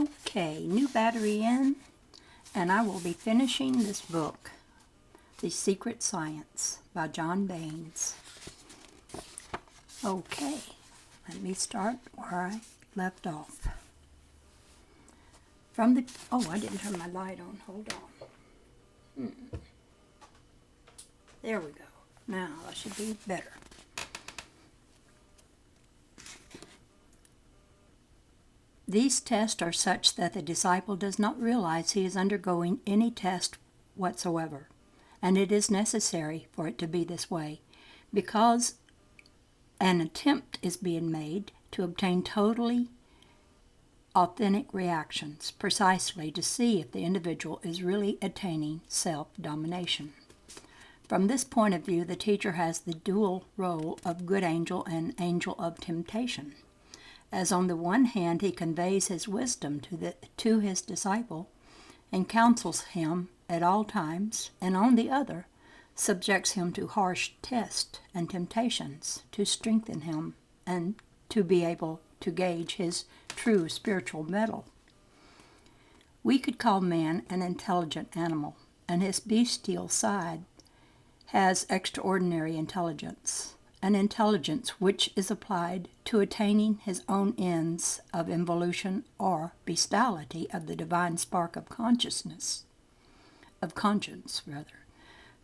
Okay, new battery in, and I will be finishing this book, The Secret Science by John Baines. Okay, let me start where I left off. I didn't turn my light on. Hold on. There we go. Now I should be better. These tests are such that the disciple does not realize he is undergoing any test whatsoever, and it is necessary for it to be this way, because an attempt is being made to obtain totally authentic reactions, precisely to see if the individual is really attaining self-domination. From this point of view, the teacher has the dual role of good angel and angel of temptation. As on the one hand he conveys his wisdom to his disciple and counsels him at all times, and on the other subjects him to harsh tests and temptations to strengthen him and to be able to gauge his true spiritual mettle. We could call man an intelligent animal, and his bestial side has extraordinary intelligence, an intelligence which is applied to attaining his own ends of involution or bestiality of the divine spark of conscience.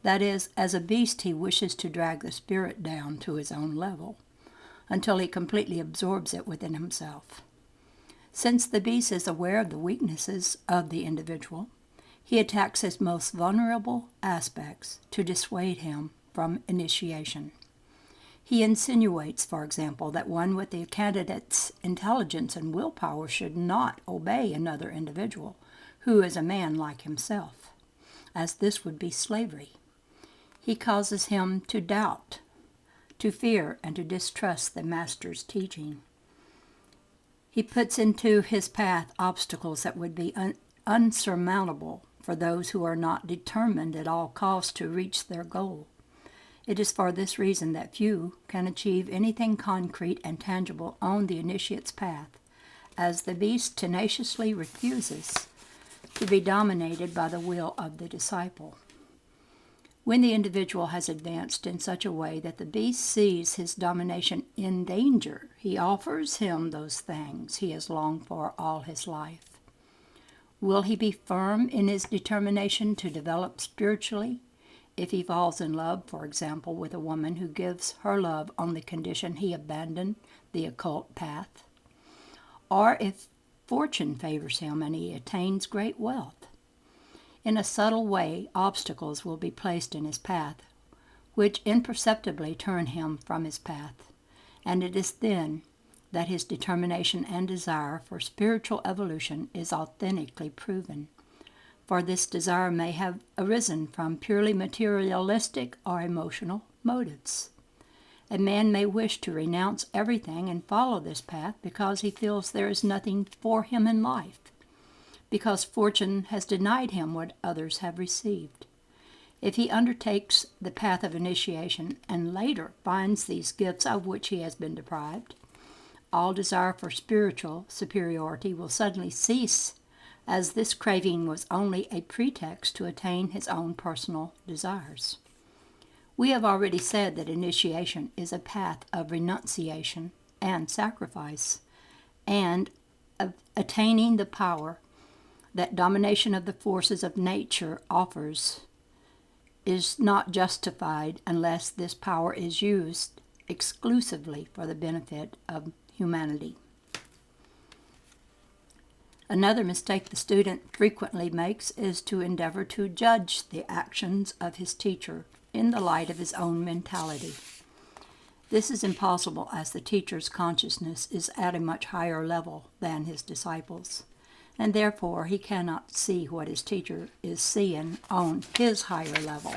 That is, as a beast he wishes to drag the spirit down to his own level, until he completely absorbs it within himself. Since the beast is aware of the weaknesses of the individual, he attacks his most vulnerable aspects to dissuade him from initiation. He insinuates, for example, that one with the candidate's intelligence and willpower should not obey another individual, who is a man like himself, as this would be slavery. He causes him to doubt, to fear, and to distrust the master's teaching. He puts into his path obstacles that would be unsurmountable for those who are not determined at all costs to reach their goal. It is for this reason that few can achieve anything concrete and tangible on the initiate's path, as the beast tenaciously refuses to be dominated by the will of the disciple. When the individual has advanced in such a way that the beast sees his domination in danger, he offers him those things he has longed for all his life. Will he be firm in his determination to develop spiritually if he falls in love, for example, with a woman who gives her love on the condition he abandon the occult path? Or if fortune favors him and he attains great wealth? In a subtle way, obstacles will be placed in his path, which imperceptibly turn him from his path, and it is then that his determination and desire for spiritual evolution is authentically proven. For this desire may have arisen from purely materialistic or emotional motives. A man may wish to renounce everything and follow this path because he feels there is nothing for him in life, because fortune has denied him what others have received. If he undertakes the path of initiation and later finds these gifts of which he has been deprived, all desire for spiritual superiority will suddenly cease, as this craving was only a pretext to attain his own personal desires. We have already said that initiation is a path of renunciation and sacrifice, and of attaining the power that domination of the forces of nature offers is not justified unless this power is used exclusively for the benefit of humanity. Another mistake the student frequently makes is to endeavor to judge the actions of his teacher in the light of his own mentality. This is impossible, as the teacher's consciousness is at a much higher level than his disciples, and therefore he cannot see what his teacher is seeing on his higher level.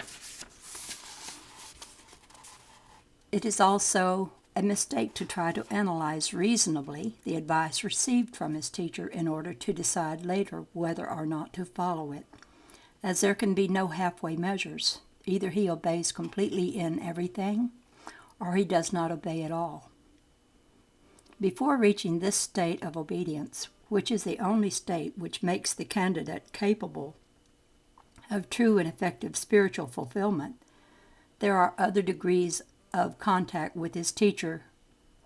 It is also a mistake to try to analyze reasonably the advice received from his teacher in order to decide later whether or not to follow it, as there can be no halfway measures. Either he obeys completely in everything, or he does not obey at all. Before reaching this state of obedience, which is the only state which makes the candidate capable of true and effective spiritual fulfillment, there are other degrees of contact with his teacher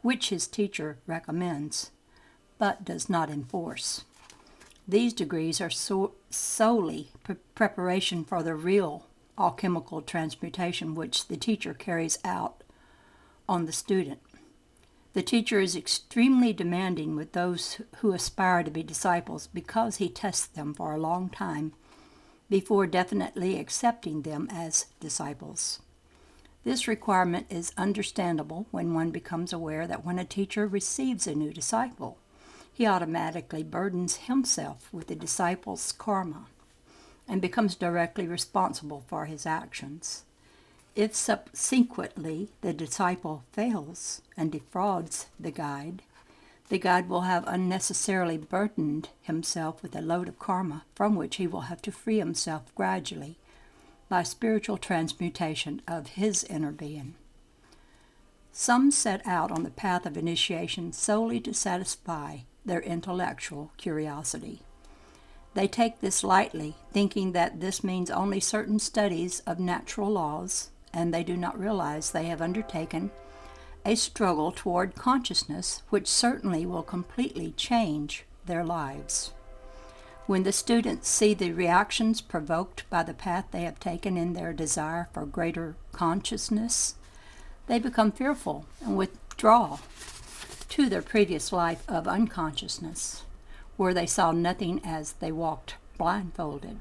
which his teacher recommends, but does not enforce. These degrees are solely preparation for the real alchemical transmutation which the teacher carries out on the student. The teacher is extremely demanding with those who aspire to be disciples because he tests them for a long time before definitely accepting them as disciples. This requirement is understandable when one becomes aware that when a teacher receives a new disciple, he automatically burdens himself with the disciple's karma and becomes directly responsible for his actions. If subsequently the disciple fails and defrauds the guide will have unnecessarily burdened himself with a load of karma from which he will have to free himself gradually by spiritual transmutation of his inner being. Some set out on the path of initiation solely to satisfy their intellectual curiosity. They take this lightly, thinking that this means only certain studies of natural laws, and they do not realize they have undertaken a struggle toward consciousness which certainly will completely change their lives. When the students see the reactions provoked by the path they have taken in their desire for greater consciousness, they become fearful and withdraw to their previous life of unconsciousness, where they saw nothing as they walked blindfolded.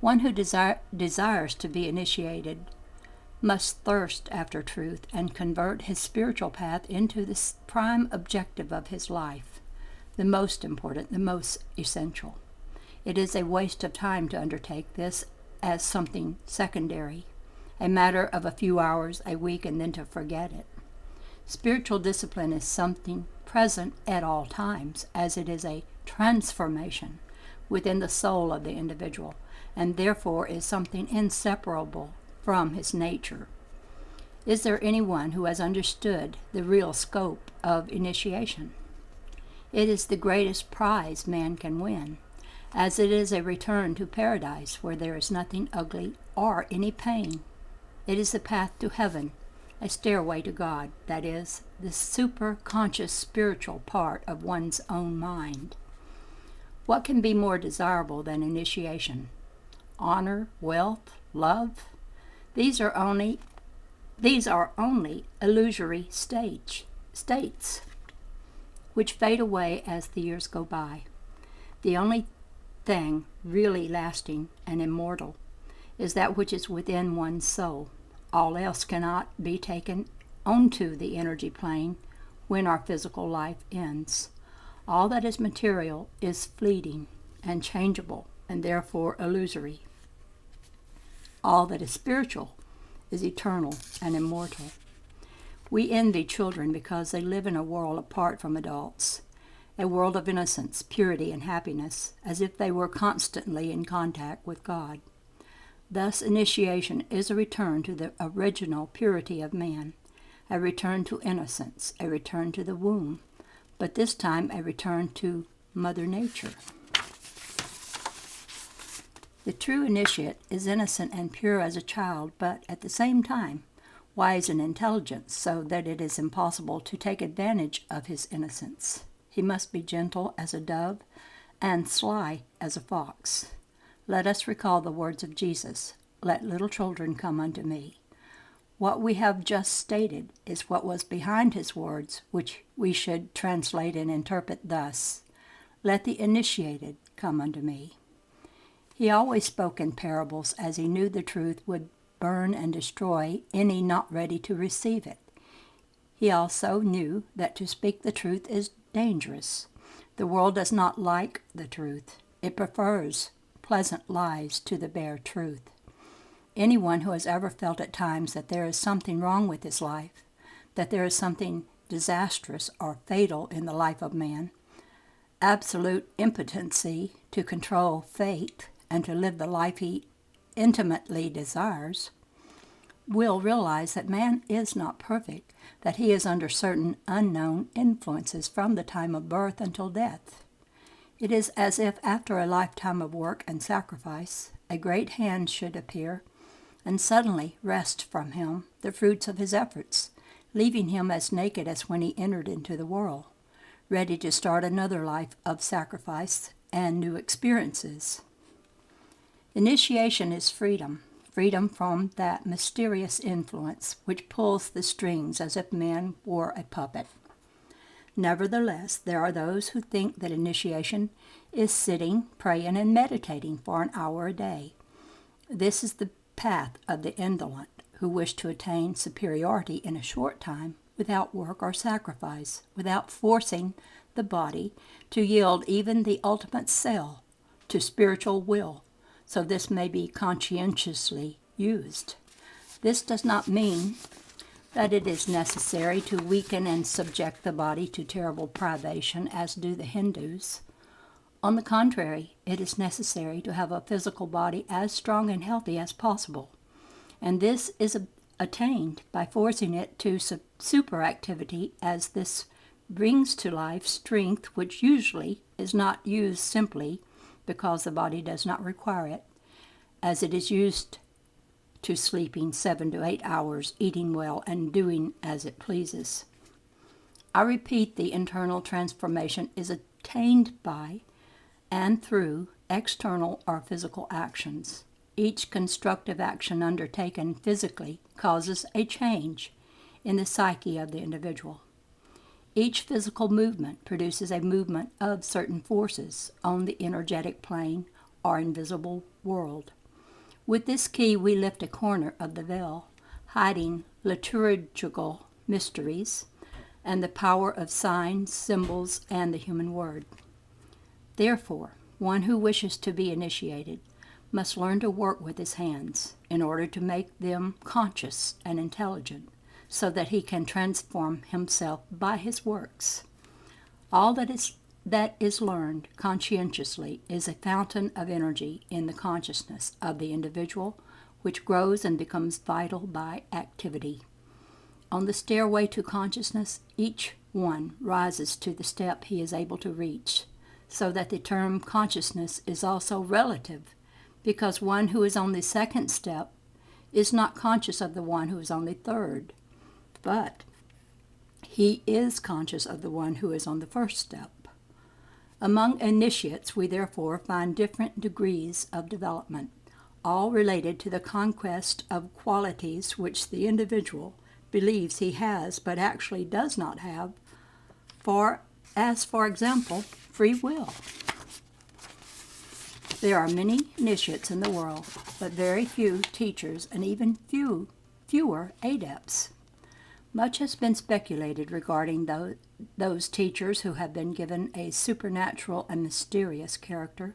One who desires to be initiated must thirst after truth and convert his spiritual path into the prime objective of his life, the most important, the most essential. It is a waste of time to undertake this as something secondary, a matter of a few hours a week and then to forget it. Spiritual discipline is something present at all times, as it is a transformation within the soul of the individual, and therefore is something inseparable from his nature. Is there anyone who has understood the real scope of initiation? It is the greatest prize man can win, as it is a return to paradise where there is nothing ugly or any pain. It is the path to heaven, a stairway to God, that is, the superconscious spiritual part of one's own mind. What can be more desirable than initiation? Honor, wealth, love? These are only illusory states, which fade away as the years go by. The only thing really lasting and immortal is that which is within one's soul. All else cannot be taken onto the energy plane when our physical life ends. All that is material is fleeting and changeable, and therefore illusory. All that is spiritual is eternal and immortal. We envy children because they live in a world apart from adults, a world of innocence, purity, and happiness, as if they were constantly in contact with God. Thus, initiation is a return to the original purity of man, a return to innocence, a return to the womb, but this time a return to Mother Nature. The true initiate is innocent and pure as a child, but at the same time wise and intelligent, so that it is impossible to take advantage of his innocence. He must be gentle as a dove and sly as a fox. Let us recall the words of Jesus, "Let little children come unto me." What we have just stated is what was behind his words, which we should translate and interpret thus, "Let the initiated come unto me." He always spoke in parables, as he knew the truth would burn and destroy any not ready to receive it. He also knew that to speak the truth is dangerous. The world does not like the truth. It prefers pleasant lies to the bare truth. Anyone who has ever felt at times that there is something wrong with his life, that there is something disastrous or fatal in the life of man, absolute impotency to control fate and to live the life he intimately desires, will realize that man is not perfect, that he is under certain unknown influences from the time of birth until death. It is as if after a lifetime of work and sacrifice, a great hand should appear and suddenly wrest from him the fruits of his efforts, leaving him as naked as when he entered into the world, ready to start another life of sacrifice and new experiences. Initiation is freedom, freedom from that mysterious influence which pulls the strings as if man were a puppet. Nevertheless, there are those who think that initiation is sitting, praying, and meditating for an hour a day. This is the path of the indolent, who wish to attain superiority in a short time without work or sacrifice, without forcing the body to yield even the ultimate cell to spiritual will, so this may be conscientiously used. This does not mean that it is necessary to weaken and subject the body to terrible privation, as do the Hindus. On the contrary, it is necessary to have a physical body as strong and healthy as possible, and this is attained by forcing it to superactivity, as this brings to life strength which usually is not used simply because the body does not require it, as it is used to sleeping 7 to 8 hours, eating well, and doing as it pleases. I repeat, the internal transformation is attained by and through external or physical actions. Each constructive action undertaken physically causes a change in the psyche of the individual. Each physical movement produces a movement of certain forces on the energetic plane or invisible world. With this key, we lift a corner of the veil, hiding liturgical mysteries and the power of signs, symbols, and the human word. Therefore, one who wishes to be initiated must learn to work with his hands in order to make them conscious and intelligent, so that he can transform himself by his works. All that is learned conscientiously is a fountain of energy in the consciousness of the individual, which grows and becomes vital by activity. On the stairway to consciousness, each one rises to the step he is able to reach, so that the term consciousness is also relative, because one who is on the second step is not conscious of the one who is on the third, but he is conscious of the one who is on the first step. Among initiates, we therefore find different degrees of development, all related to the conquest of qualities which the individual believes he has but actually does not have, for example, free will. There are many initiates in the world, but very few teachers and even fewer adepts. Much has been speculated regarding those teachers who have been given a supernatural and mysterious character.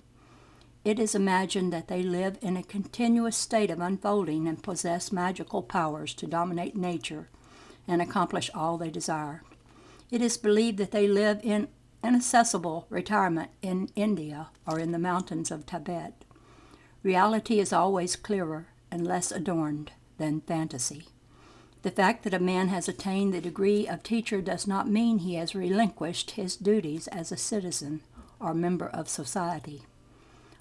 It is imagined that they live in a continuous state of unfolding and possess magical powers to dominate nature and accomplish all they desire. It is believed that they live in inaccessible retirement in India or in the mountains of Tibet. Reality is always clearer and less adorned than fantasy. The fact that a man has attained the degree of teacher does not mean he has relinquished his duties as a citizen or member of society.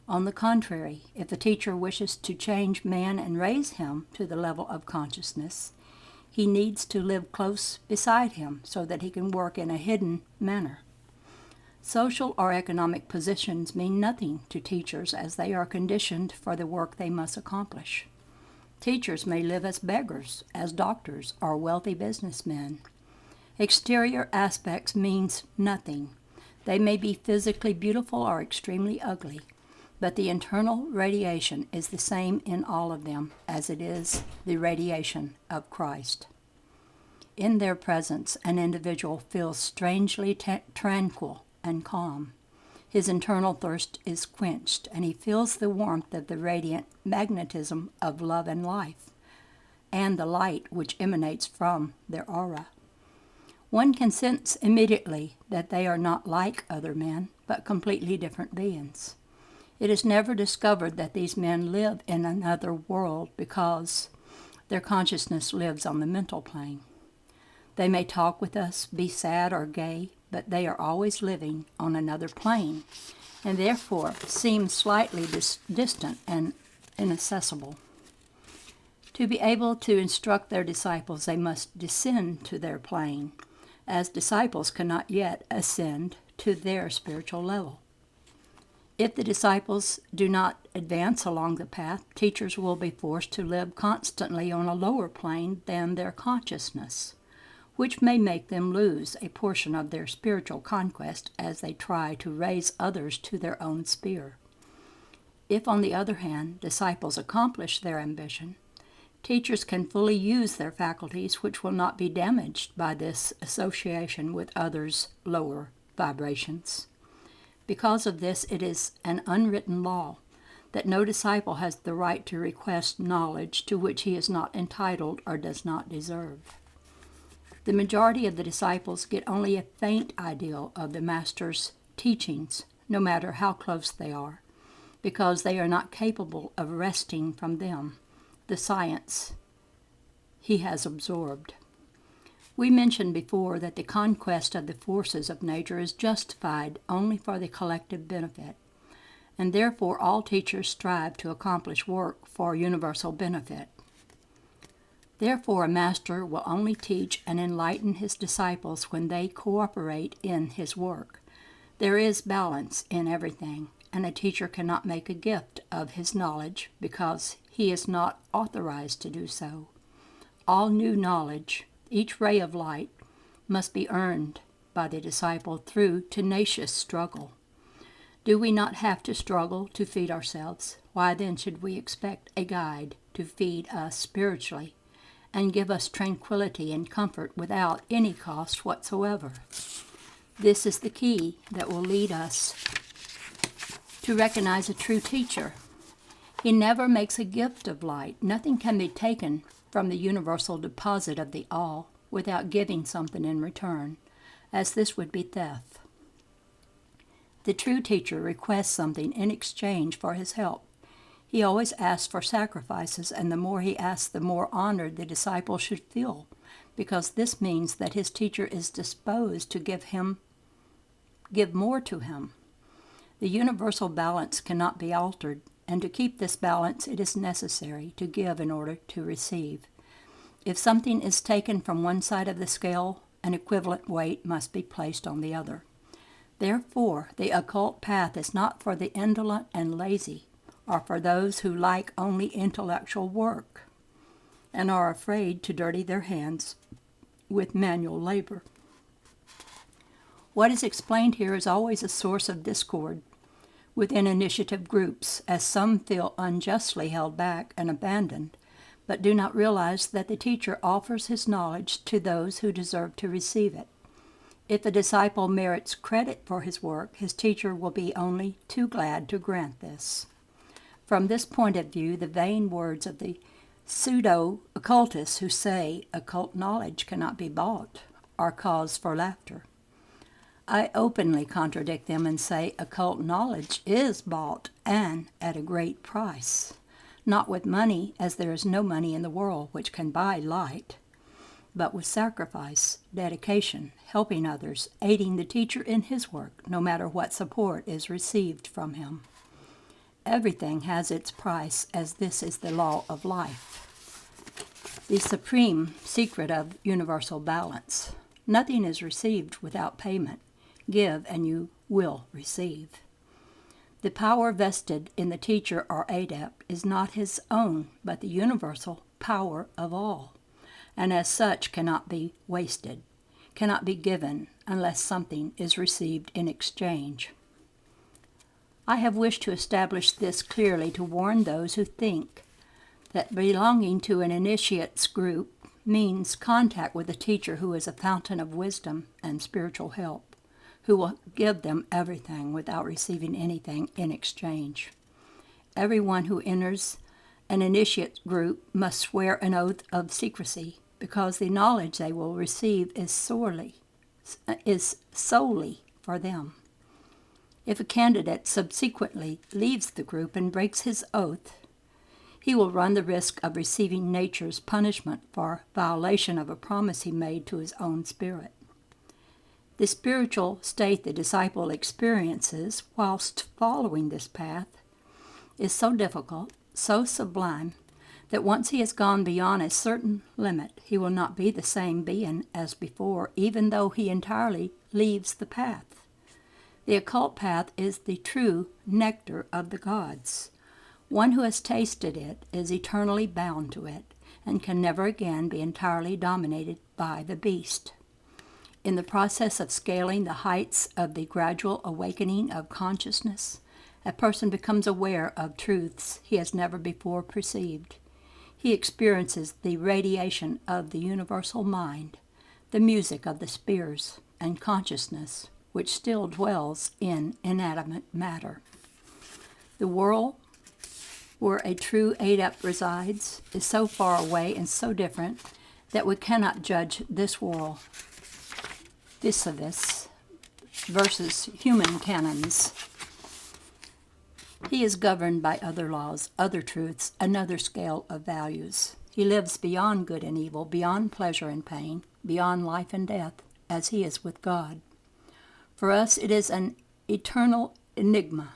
On the contrary, if a teacher wishes to change man and raise him to the level of consciousness, he needs to live close beside him so that he can work in a hidden manner. Social or economic positions mean nothing to teachers, as they are conditioned for the work they must accomplish. Teachers may live as beggars, as doctors, or wealthy businessmen. Exterior aspects means nothing. They may be physically beautiful or extremely ugly, but the internal radiation is the same in all of them, as it is the radiation of Christ. In their presence, an individual feels strangely tranquil and calm. His internal thirst is quenched, and he feels the warmth of the radiant magnetism of love and life, and the light which emanates from their aura. One can sense immediately that they are not like other men, but completely different beings. It is never discovered that these men live in another world because their consciousness lives on the mental plane. They may talk with us, be sad or gay, but they are always living on another plane, and therefore seem slightly distant and inaccessible. To be able to instruct their disciples, they must descend to their plane, as disciples cannot yet ascend to their spiritual level. If the disciples do not advance along the path, teachers will be forced to live constantly on a lower plane than their consciousness, which may make them lose a portion of their spiritual conquest as they try to raise others to their own sphere. If, on the other hand, disciples accomplish their ambition, teachers can fully use their faculties, which will not be damaged by this association with others' lower vibrations. Because of this, it is an unwritten law that no disciple has the right to request knowledge to which he is not entitled or does not deserve. The majority of the disciples get only a faint idea of the Master's teachings, no matter how close they are, because they are not capable of wresting from them the science he has absorbed. We mentioned before that the conquest of the forces of nature is justified only for the collective benefit, and therefore all teachers strive to accomplish work for universal benefit. Therefore, a master will only teach and enlighten his disciples when they cooperate in his work. There is balance in everything, and a teacher cannot make a gift of his knowledge because he is not authorized to do so. All new knowledge, each ray of light, must be earned by the disciple through tenacious struggle. Do we not have to struggle to feed ourselves? Why then should we expect a guide to feed us spiritually and give us tranquility and comfort without any cost whatsoever? This is the key that will lead us to recognize a true teacher. He never makes a gift of light. Nothing can be taken from the universal deposit of the all without giving something in return, as this would be theft. The true teacher requests something in exchange for his help. He always asks for sacrifices, and the more he asks, the more honored the disciple should feel, because this means that his teacher is disposed to give more to him. The universal balance cannot be altered, and to keep this balance it is necessary to give in order to receive. If something is taken from one side of the scale, an equivalent weight must be placed on the other. Therefore, the occult path is not for the indolent and lazy, or for those who like only intellectual work and are afraid to dirty their hands with manual labor. What is explained here is always a source of discord within initiative groups, as some feel unjustly held back and abandoned, but do not realize that the teacher offers his knowledge to those who deserve to receive it. If a disciple merits credit for his work, his teacher will be only too glad to grant this. From this point of view, the vain words of the pseudo-occultists who say occult knowledge cannot be bought are cause for laughter. I openly contradict them and say occult knowledge is bought, and at a great price. Not with money, as there is no money in the world which can buy light, but with sacrifice, dedication, helping others, aiding the teacher in his work, no matter what support is received from him. Everything has its price, as this is the law of life, the supreme secret of universal balance. Nothing is received without payment. Give, and you will receive. The power vested in the teacher or adept is not his own, but the universal power of all, and as such cannot be wasted, cannot be given unless something is received in exchange. I have wished to establish this clearly to warn those who think that belonging to an initiate's group means contact with a teacher who is a fountain of wisdom and spiritual help, who will give them everything without receiving anything in exchange. Everyone who enters an initiate group must swear an oath of secrecy, because the knowledge they will receive is solely for them. If a candidate subsequently leaves the group and breaks his oath, he will run the risk of receiving nature's punishment for violation of a promise he made to his own spirit. The spiritual state the disciple experiences whilst following this path is so difficult, so sublime, that once he has gone beyond a certain limit, he will not be the same being as before, even though he entirely leaves the path. The occult path is the true nectar of the gods. One who has tasted it is eternally bound to it, and can never again be entirely dominated by the beast. In the process of scaling the heights of the gradual awakening of consciousness, a person becomes aware of truths he has never before perceived. He experiences the radiation of the universal mind, the music of the spheres, and consciousness, which still dwells in inanimate matter. The world where a true adept resides is so far away and so different that we cannot judge this world vis-a-vis versus human canons. He is governed by other laws, other truths, another scale of values. He lives beyond good and evil, beyond pleasure and pain, beyond life and death, as he is with God. For us, it is an eternal enigma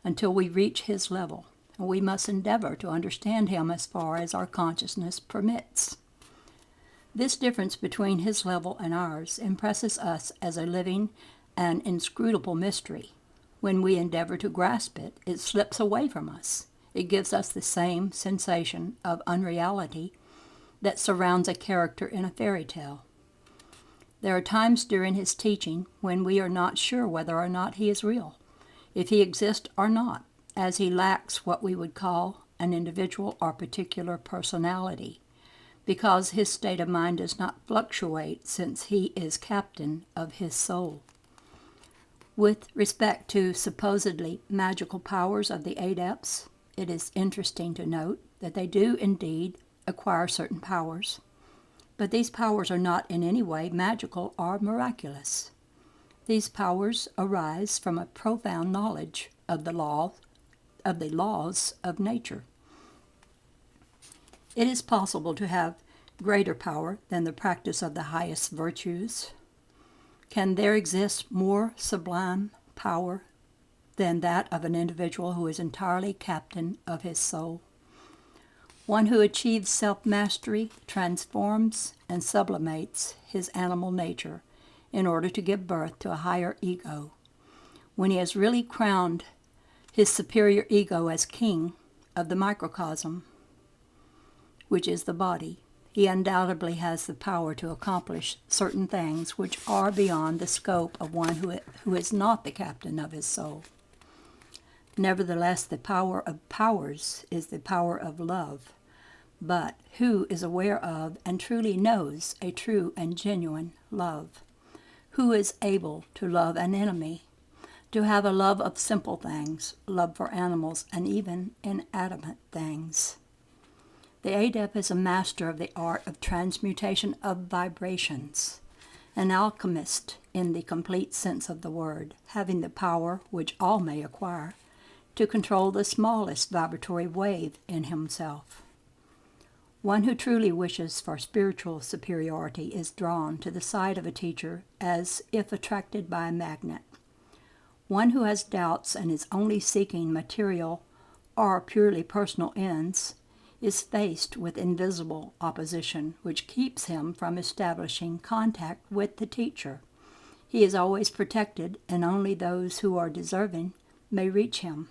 until we reach his level, and we must endeavor to understand him as far as our consciousness permits. This difference between his level and ours impresses us as a living and inscrutable mystery. When we endeavor to grasp it, it slips away from us. It gives us the same sensation of unreality that surrounds a character in a fairy tale. There are times during his teaching when we are not sure whether or not he is real, if he exists or not, as he lacks what we would call an individual or particular personality, because his state of mind does not fluctuate since he is captain of his soul. With respect to supposedly magical powers of the adepts, it is interesting to note that they do indeed acquire certain powers, but these powers are not in any way magical or miraculous. These powers arise from a profound knowledge of the laws of nature. It is possible to have greater power than the practice of the highest virtues. Can there exist more sublime power than that of an individual who is entirely captain of his soul? One who achieves self-mastery transforms and sublimates his animal nature in order to give birth to a higher ego. When he has really crowned his superior ego as king of the microcosm, which is the body, he undoubtedly has the power to accomplish certain things which are beyond the scope of one who is not the captain of his soul. Nevertheless, the power of powers is the power of love. But who is aware of and truly knows a true and genuine love? Who is able to love an enemy, to have a love of simple things, love for animals, and even inanimate things? The adept is a master of the art of transmutation of vibrations, an alchemist in the complete sense of the word, having the power, which all may acquire, to control the smallest vibratory wave in himself. One who truly wishes for spiritual superiority is drawn to the side of a teacher as if attracted by a magnet. One who has doubts and is only seeking material or purely personal ends is faced with invisible opposition, which keeps him from establishing contact with the teacher. He is always protected, and only those who are deserving may reach him.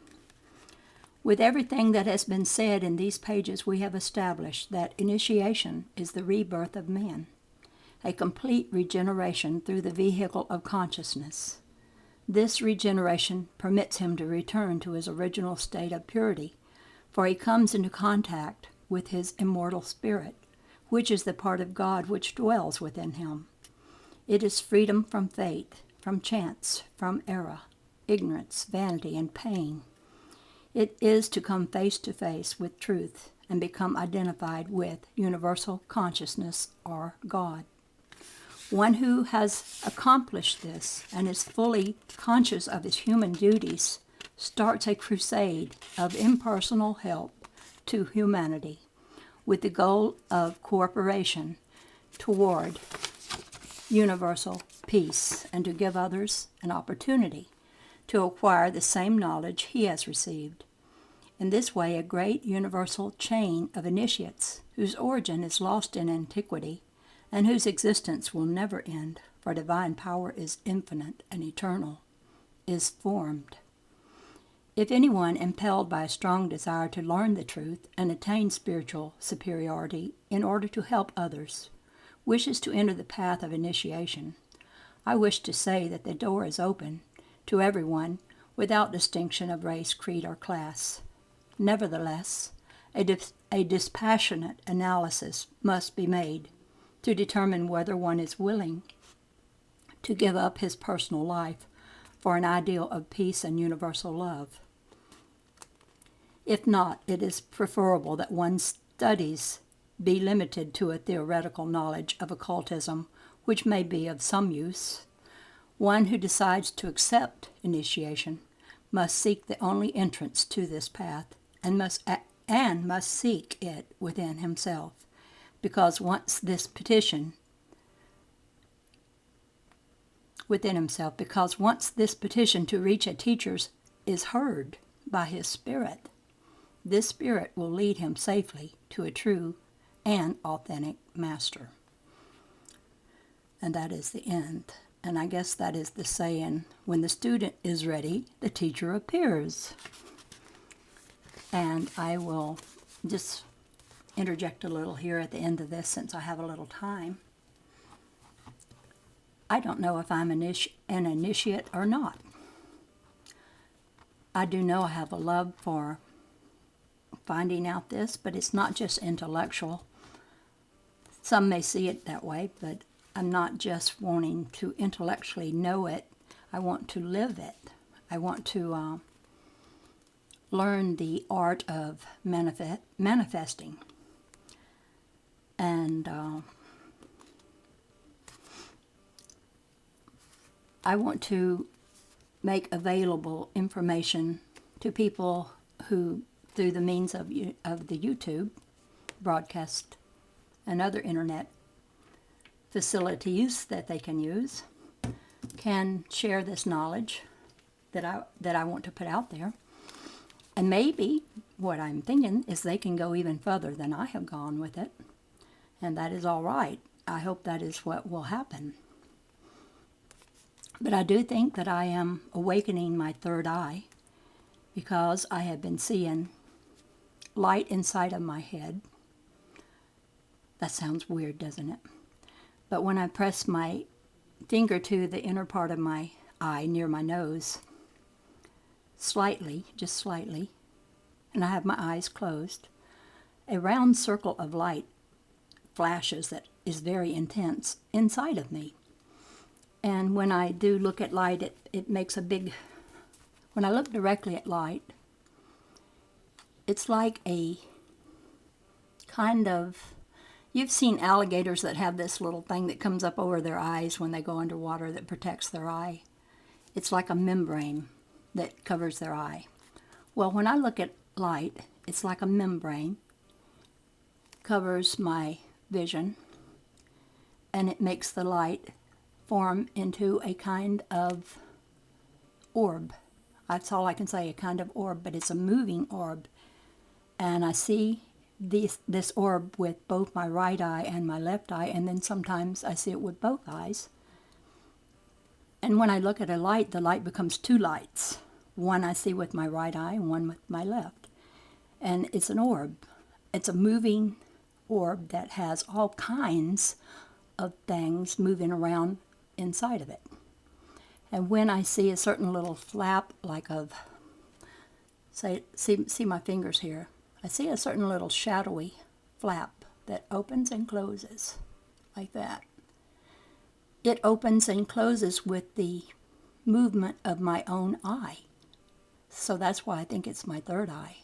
With everything that has been said in these pages, we have established that initiation is the rebirth of man, a complete regeneration through the vehicle of consciousness. This regeneration permits him to return to his original state of purity, for he comes into contact with his immortal spirit, which is the part of God which dwells within him. It is freedom from fate, from chance, from error, ignorance, vanity, and pain. It is to come face to face with truth and become identified with universal consciousness or God. One who has accomplished this and is fully conscious of his human duties starts a crusade of impersonal help to humanity with the goal of cooperation toward universal peace and to give others an opportunity to acquire the same knowledge he has received. In this way, a great universal chain of initiates, whose origin is lost in antiquity and whose existence will never end, for divine power is infinite and eternal, is formed. If anyone, impelled by a strong desire to learn the truth and attain spiritual superiority in order to help others, wishes to enter the path of initiation, I wish to say that the door is open to everyone without distinction of race, creed, or class. Nevertheless, a dispassionate analysis must be made to determine whether one is willing to give up his personal life for an ideal of peace and universal love. If not, it is preferable that one's studies be limited to a theoretical knowledge of occultism, which may be of some use. One who decides to accept initiation must seek the only entrance to this path, and must seek it within himself, because once this petition to reach a teacher is heard by his spirit, this spirit will lead him safely to a true and authentic master. And that is the end. And I guess that is the saying, when the student is ready, the teacher appears. And I will just interject a little here at the end of this, since I have a little time. I don't know if I'm an initiate or not. I do know I have a love for finding out this, but it's not just intellectual. Some may see it that way, but I'm not just wanting to intellectually know it. I want to live it. I want to learn the art of manifesting. And I want to make available information to people who, through the means of the YouTube broadcast and other internet facilities that they can use, can share this knowledge that I want to put out there. And maybe what I'm thinking is they can go even further than I have gone with it. And that is all right. I hope that is what will happen. But I do think that I am awakening my third eye, because I have been seeing light inside of my head. That sounds weird, doesn't it? But when I press my finger to the inner part of my eye near my nose, slightly, just slightly, and I have my eyes closed, a round circle of light flashes that is very intense inside of me. And when I do look at light, it makes a big... When I look directly at light, it's like a kind of... You've seen alligators that have this little thing that comes up over their eyes when they go underwater that protects their eye. It's like a membrane that covers their eye. Well, when I look at light, it's like a membrane covers my vision, and it makes the light form into a kind of orb. That's all I can say, a kind of orb, but it's a moving orb. And I see this orb with both my right eye and my left eye, and then sometimes I see it with both eyes. And when I look at a light, the light becomes two lights. One I see with my right eye and one with my left. And it's an orb. It's a moving orb that has all kinds of things moving around inside of it. And when I see a certain little flap, like of, see my fingers here, I see a certain little shadowy flap that opens and closes like that. It opens and closes with the movement of my own eye. So that's why I think it's my third eye.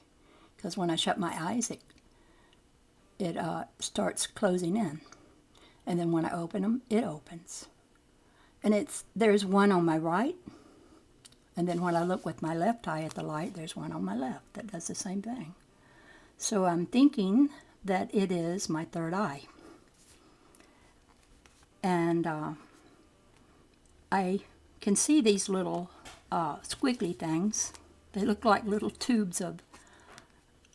Because when I shut my eyes, it starts closing in. And then when I open them, it opens. And there's one on my right. And then when I look with my left eye at the light, there's one on my left that does the same thing. So I'm thinking that it is my third eye. And I can see these little squiggly things. They look like little tubes of,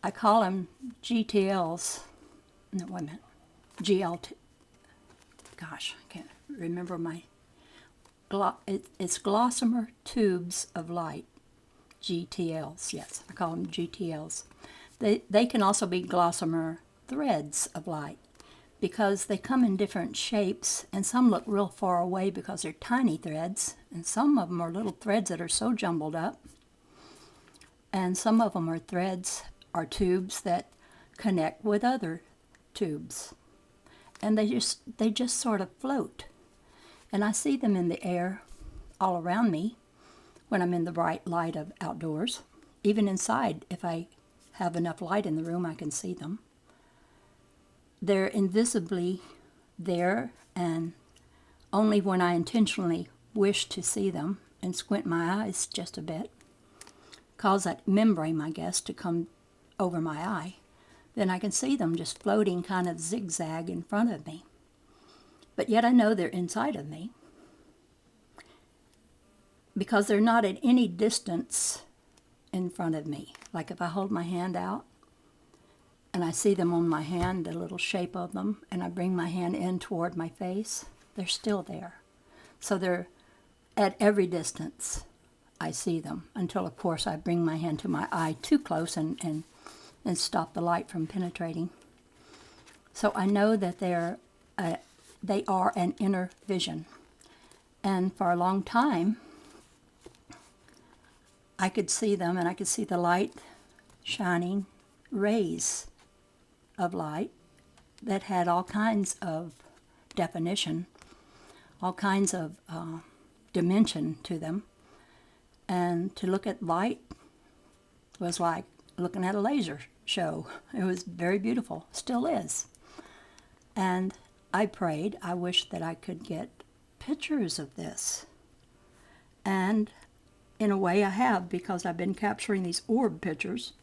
I call them GTLs. No, wait a minute. GLT. Gosh, I can't remember my... It's gossamer tubes of light. GTLs, yes, I call them GTLs. They can also be gossamer threads of light because they come in different shapes, and some look real far away because they're tiny threads, and some of them are little threads that are so jumbled up, and some of them are threads or tubes that connect with other tubes, and they just sort of float. And I see them in the air all around me when I'm in the bright light of outdoors. Even inside, if I have enough light in the room, I can see them. They're invisibly there, and only when I intentionally wish to see them and squint my eyes just a bit, cause that membrane, I guess, to come over my eye, then I can see them just floating kind of zigzag in front of me. But yet I know they're inside of me because they're not at any distance in front of me. Like if I hold my hand out and I see them on my hand, the little shape of them, and I bring my hand in toward my face, they're still there. So they're at every distance. I see them until, of course, I bring my hand to my eye too close and stop the light from penetrating. So I know that they are an inner vision. And for a long time, I could see them, and I could see the light shining rays of light that had all kinds of definition, all kinds of dimension to them. And to look at light was like looking at a laser show. It was very beautiful, still is. And I prayed, I wished that I could get pictures of this. And in a way I have, because I've been capturing these orb pictures.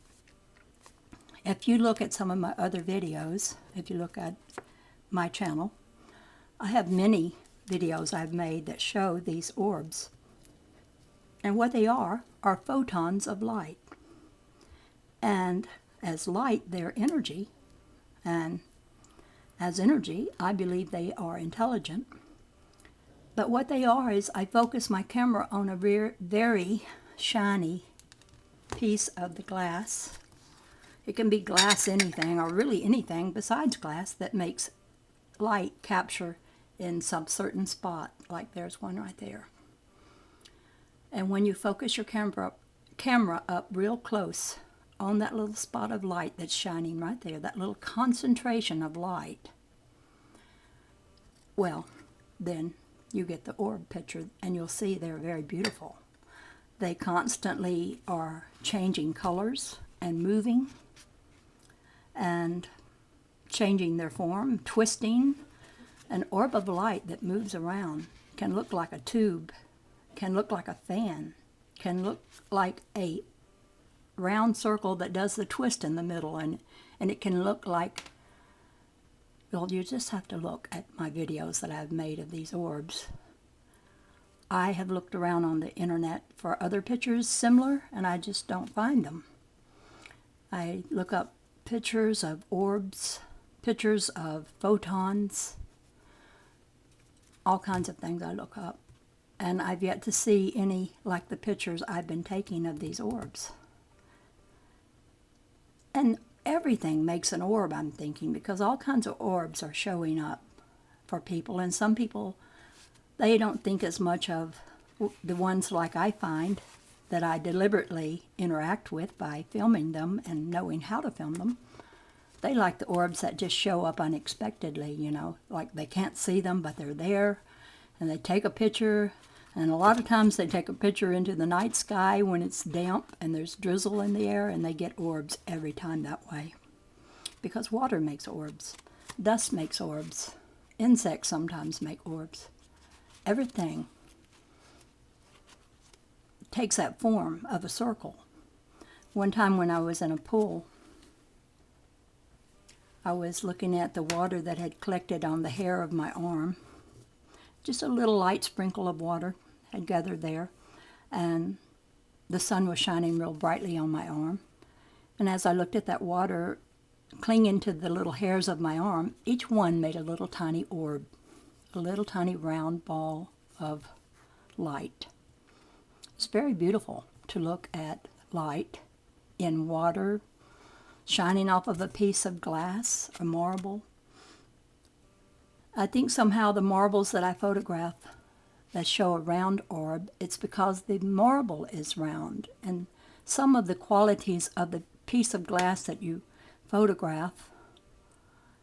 If you look at some of my other videos, if you look at my channel, I have many videos I've made that show these orbs. And what they are photons of light. And as light, they're energy. And as energy, I believe they are intelligent. But what they are is I focus my camera on a very shiny piece of the glass. It can be glass anything, or really anything besides glass that makes light capture in some certain spot, like there's one right there. And when you focus your camera up real close on that little spot of light that's shining right there, that little concentration of light, well, then you get the orb picture, and you'll see they're very beautiful. They constantly are changing colors and moving and changing their form, twisting. An orb of light that moves around can look like a tube, can look like a fan, can look like a round circle that does the twist in the middle, and it can look like, well, you just have to look at my videos that I've made of these orbs. I have looked around on the internet for other pictures similar, and I just don't find them. I look up pictures of orbs, pictures of photons, all kinds of things I look up. And I've yet to see any like the pictures I've been taking of these orbs. And everything makes an orb, I'm thinking, because all kinds of orbs are showing up for people. And some people, they don't think as much of the ones like I find that I deliberately interact with by filming them and knowing how to film them. They like the orbs that just show up unexpectedly, you know, like they can't see them, but they're there, and they take a picture. And a lot of times they take a picture into the night sky when it's damp and there's drizzle in the air, and they get orbs every time that way. Because water makes orbs. Dust makes orbs. Insects sometimes make orbs. Everything takes that form of a circle. One time when I was in a pool, I was looking at the water that had collected on the hair of my arm, just a little light sprinkle of water had gathered there, and the sun was shining real brightly on my arm. And as I looked at that water clinging to the little hairs of my arm, each one made a little tiny orb, a little tiny round ball of light. It's very beautiful to look at light in water shining off of a piece of glass or marble. I think somehow the marbles that I photograph that show a round orb, it's because the marble is round, and some of the qualities of the piece of glass that you photograph,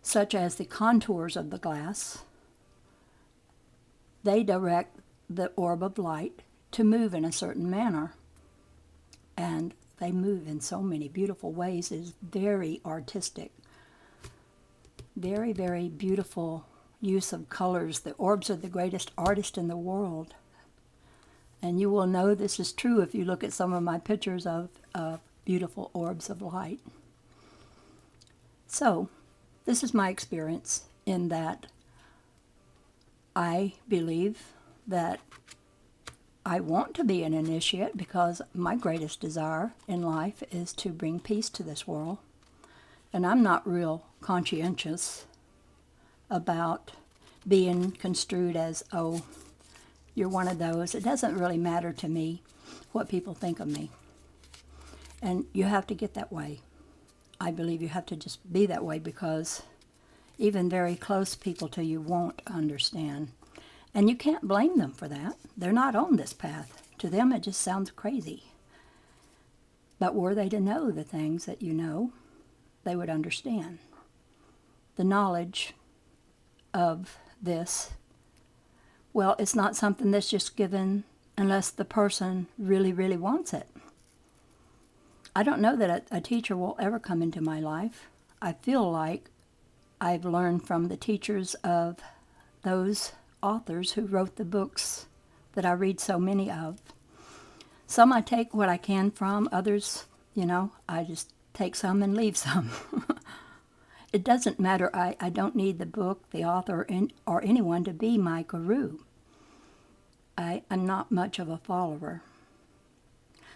such as the contours of the glass, they direct the orb of light to move in a certain manner. And they move in so many beautiful ways. It's very artistic. Very, very beautiful use of colors. The orbs are the greatest artist in the world. And you will know this is true if you look at some of my pictures of beautiful orbs of light. So, this is my experience in that I believe that I want to be an initiate because my greatest desire in life is to bring peace to this world. And I'm not real conscientious about being construed as, oh, you're one of those. It doesn't really matter to me what people think of me. And you have to get that way. I believe you have to just be that way because even very close people to you won't understand. And you can't blame them for that. They're not on this path. To them, it just sounds crazy. But were they to know the things that you know, they would understand. The knowledge of this, well, it's not something that's just given unless the person really, really wants it. I don't know that a teacher will ever come into my life. I feel like I've learned from the teachers of those authors who wrote the books that I read so many of. Some I take what I can from, others, I just take some and leave some. It doesn't matter. I don't need the book, the author, or anyone to be my guru. I'm not much of a follower.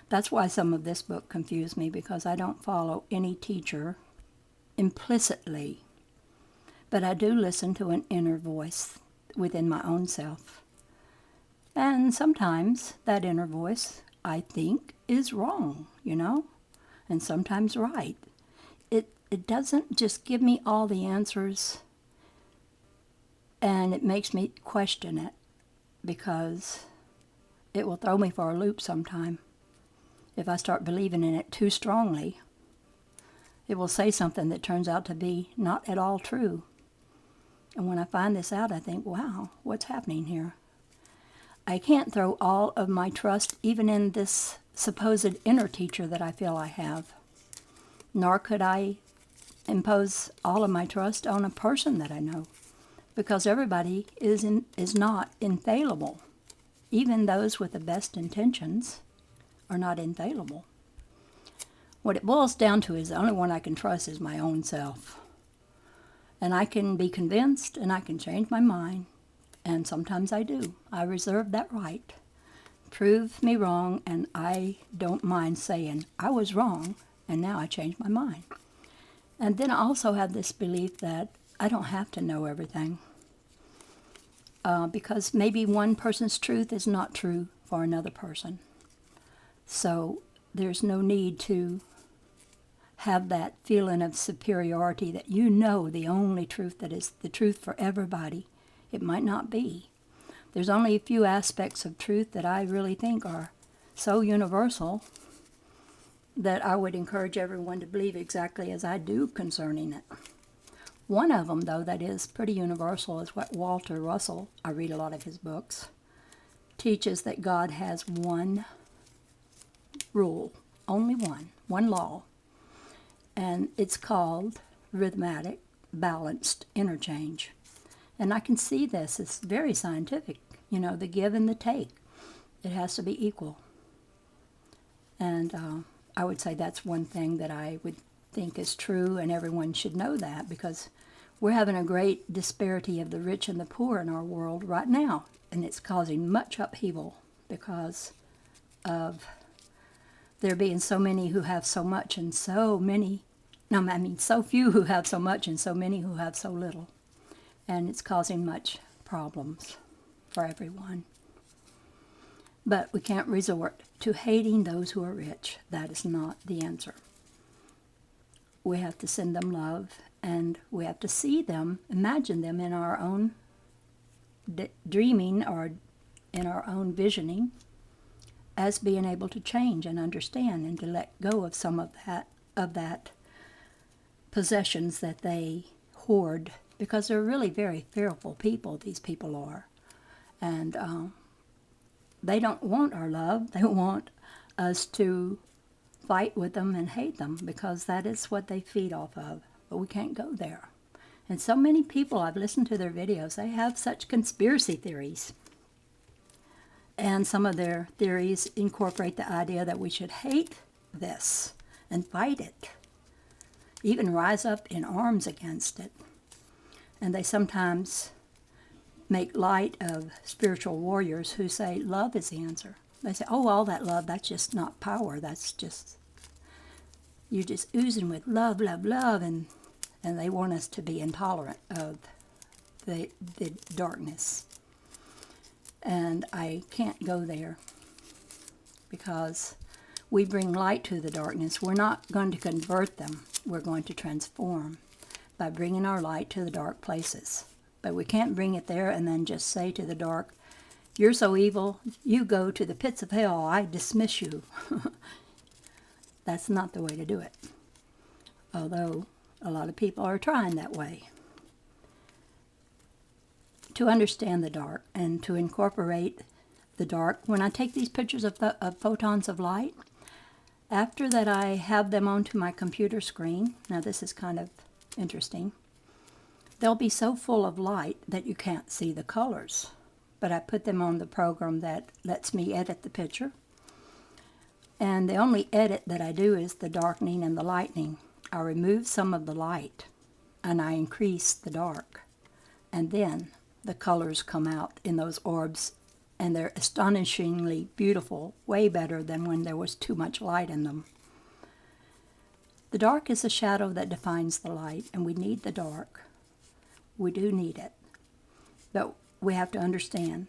That's why some of this book confused me, because I don't follow any teacher implicitly. But I do listen to an inner voice within my own self. And sometimes that inner voice, I think, is wrong, and sometimes right. It doesn't just give me all the answers, and it makes me question it, because it will throw me for a loop sometime. If I start believing in it too strongly, it will say something that turns out to be not at all true. And when I find this out, I think, wow, what's happening here? I can't throw all of my trust even in this supposed inner teacher that I feel I have. Nor could I impose all of my trust on a person that I know, because everybody is not infallible. Even those with the best intentions are not infallible. What it boils down to is the only one I can trust is my own self. And I can be convinced and I can change my mind. And sometimes I do. I reserve that right. Prove me wrong, and I don't mind saying I was wrong and now I changed my mind. And then I also have this belief that I don't have to know everything. Because maybe one person's truth is not true for another person. So there's no need to have that feeling of superiority that the only truth that is the truth for everybody. It might not be. There's only a few aspects of truth that I really think are so universal that I would encourage everyone to believe exactly as I do concerning it. One of them, though, that is pretty universal is what Walter Russell, I read a lot of his books, teaches that God has one rule, only one law, and it's called rhythmic balanced interchange. And I can see this, it's very scientific, the give and the take. It has to be equal. And I would say that's one thing that I would think is true, and everyone should know that, because We're having a great disparity of the rich and the poor in our world right now, and it's causing much upheaval because of there being so many who have so much and so many, no, I mean so few who have so much and so many who have so little. And it's causing much problems for everyone. But we can't resort to hating those who are rich. That is not the answer. We have to send them love, and we have to see them, imagine them in our own dreaming or in our own visioning as being able to change and understand and to let go of some of that possessions that they hoard, because they're really very fearful people, these people are. And they don't want our love. They want us to fight with them and hate them, because that is what they feed off of. But we can't go there. And so many people, I've listened to their videos, they have such conspiracy theories. And some of their theories incorporate the idea that we should hate this and fight it, even rise up in arms against it. And they sometimes make light of spiritual warriors who say love is the answer. They say, oh, all that love, that's just not power. That's just, you're just oozing with love, love, love. And they want us to be intolerant of the darkness. And I can't go there, because we bring light to the darkness. We're not going to convert them. We're going to transform by bringing our light to the dark places. But we can't bring it there and then just say to the dark, you're so evil, you go to the pits of hell, I dismiss you. That's not the way to do it. Although a lot of people are trying that way. To understand the dark and to incorporate the dark, when I take these pictures of photons of light, after that I have them onto my computer screen, now this is kind of interesting, they'll be so full of light that you can't see the colors. But I put them on the program that lets me edit the picture. And the only edit that I do is the darkening and the lightening. I remove some of the light and I increase the dark. And then the colors come out in those orbs, and they're astonishingly beautiful, way better than when there was too much light in them. The dark is a shadow that defines the light, and we need the dark. We do need it. But we have to understand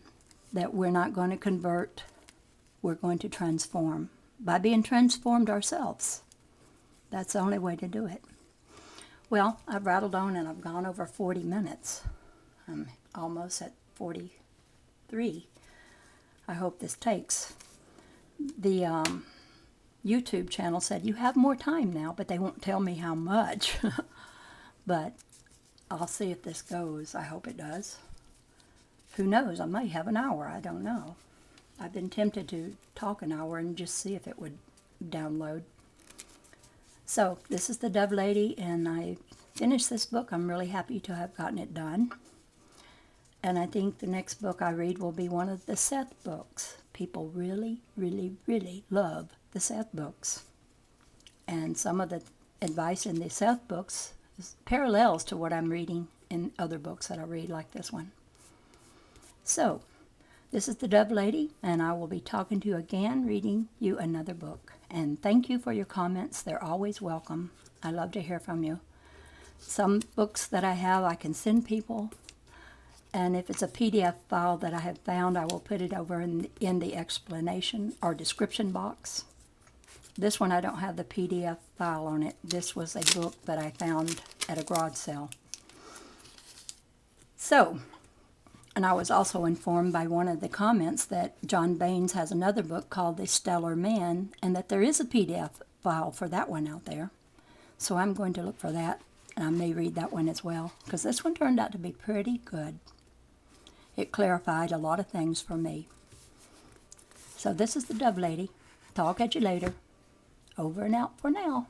that we're not going to convert, we're going to transform by being transformed ourselves. That's the only way to do it. Well, I've rattled on and I've gone over 40 minutes. I'm almost at 43. I hope this takes. The YouTube channel said, you have more time now, but they won't tell me how much. But I'll see if this goes. I hope it does. Who knows? I may have an hour. I don't know. I've been tempted to talk an hour and just see if it would download. So, this is the Dove Lady, and I finished this book. I'm really happy to have gotten it done. And I think the next book I read will be one of the Seth books. People really, really, really love the Seth books. And some of the advice in the Seth books parallels to what I'm reading in other books that I read, like this one. So, this is the Dove Lady, and I will be talking to you again, reading you another book. And thank you for your comments. They're always welcome. I love to hear from you. Some books that I have, I can send people. And if it's a PDF file that I have found, I will put it over in the explanation or description box. This one, I don't have the PDF file on it. This was a book that I found at a garage sale. So, and I was also informed by one of the comments that John Baines has another book called The Stellar Man, and that there is a PDF file for that one out there. So I'm going to look for that, and I may read that one as well, because this one turned out to be pretty good. It clarified a lot of things for me. So this is the Dove Lady. Talk at you later. Over and out for now.